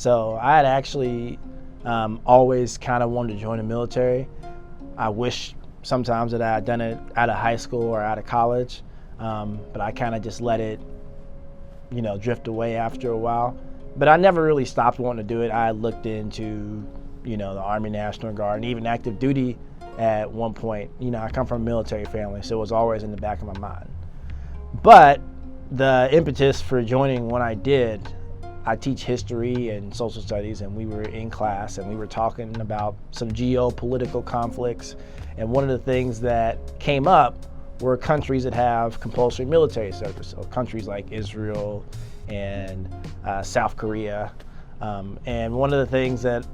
So I had actually always kind of wanted to join the military. I wish sometimes that I had done it out of high school or out of college, but I kind of just let it, drift away after a while. But I never really stopped wanting to do it. I looked into, the Army National Guard and even active duty at one point. I come from a military family, so it was always in the back of my mind. But the impetus for joining when I did, I teach history and social studies, and we were in class and we were talking about some geopolitical conflicts. And one of the things that came up were countries that have compulsory military service. So countries like Israel and South Korea. And one of the things that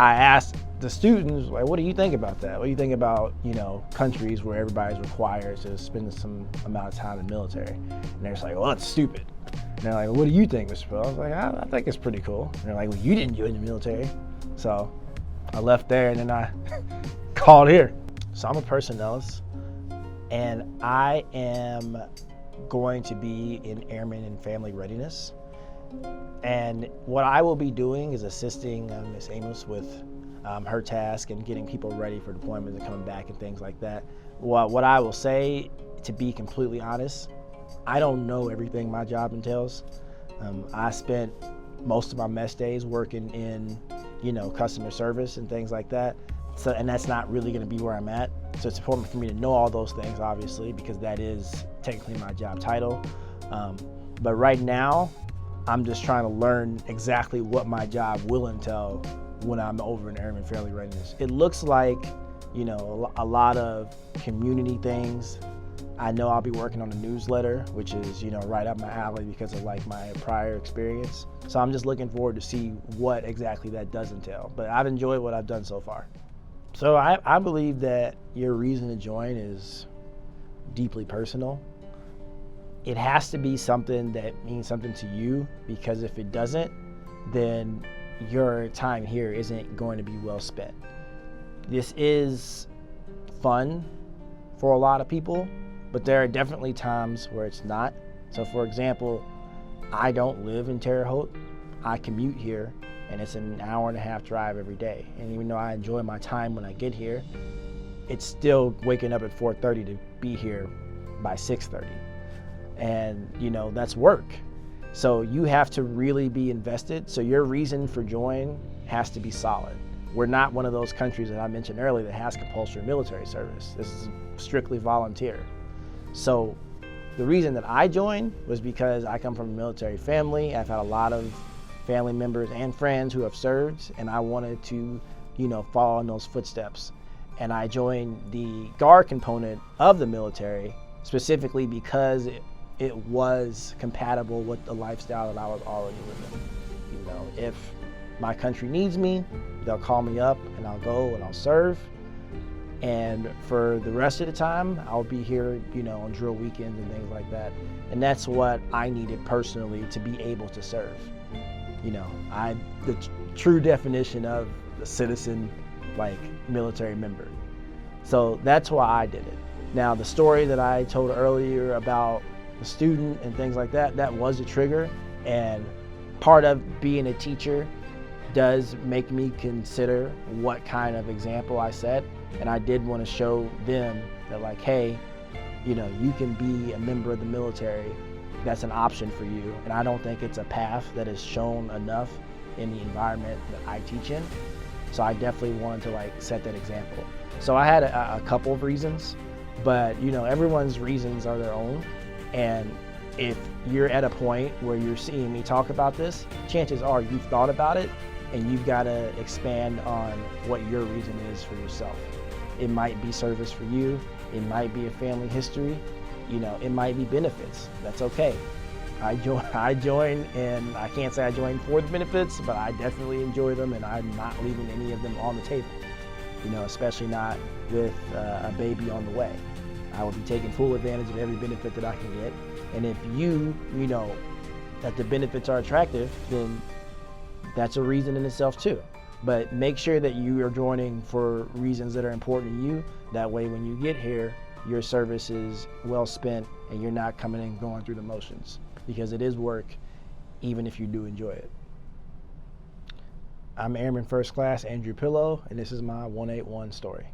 I asked the students, like, what do you think about that? What do you think about, countries where everybody's required to spend some amount of time in the military? And they're just like, well, that's stupid. And they're like, what do you think, Mr. Phil? I was like, I think it's pretty cool. And they're like, well, you didn't join the military. So I left there and then I called here. So I'm a personnelist, and I am going to be in Airman and Family Readiness. And what I will be doing is assisting Ms. Amos with her task and getting people ready for deployment and coming back and things like that. What I will say, to be completely honest, I don't know everything my job entails. I spent most of my mess days working in, customer service and things like that. So, and that's not really going to be where I'm at. So it's important for me to know all those things, obviously, because that is technically my job title. But right now, I'm just trying to learn exactly what my job will entail when I'm over in Airman Family Readiness. It looks like, a lot of community things. I know I'll be working on a newsletter, which is, right up my alley because of like my prior experience. So I'm just looking forward to see what exactly that does entail. But I've enjoyed what I've done so far. So I believe that your reason to join is deeply personal. It has to be something that means something to you, because if it doesn't, then your time here isn't going to be well spent. This is fun for a lot of people, but there are definitely times where it's not. So for example, I don't live in Terre Haute. I commute here, and it's an hour-and-a-half drive every day. And even though I enjoy my time when I get here, it's still waking up at 4:30 to be here by 6:30. And that's work. So you have to really be invested. So your reason for joining has to be solid. We're not one of those countries that I mentioned earlier that has compulsory military service. This is strictly volunteer. So the reason that I joined was because I come from a military family. I've had a lot of family members and friends who have served, and I wanted to, follow in those footsteps. And I joined the Guard component of the military specifically because it was compatible with the lifestyle that I was already living. If my country needs me, they'll call me up and I'll go and I'll serve. And for the rest of the time, I'll be here, on drill weekends and things like that. And that's what I needed personally to be able to serve. The true definition of a citizen, military member. So that's why I did it. Now, the story that I told earlier about the student and things like that, that was a trigger. And part of being a teacher does make me consider what kind of example I set. And I did want to show them that, hey, you can be a member of the military. That's an option for you. And I don't think it's a path that is shown enough in the environment that I teach in. So I definitely wanted to set that example. So I had a couple of reasons, but everyone's reasons are their own. And if you're at a point where you're seeing me talk about this, chances are you've thought about it and you've got to expand on what your reason is for yourself. It might be service for you. It might be a family history. It might be benefits. That's okay. I joined, and I can't say I joined for the benefits, but I definitely enjoy them, and I'm not leaving any of them on the table. Especially not with a baby on the way. I will be taking full advantage of every benefit that I can get. And if you know that the benefits are attractive, then that's a reason in itself too. But make sure that you are joining for reasons that are important to you. That way, when you get here, your service is well spent and you're not coming and going through the motions, because it is work, even if you do enjoy it. I'm Airman First Class Andrew Pillow, and this is my 181 story.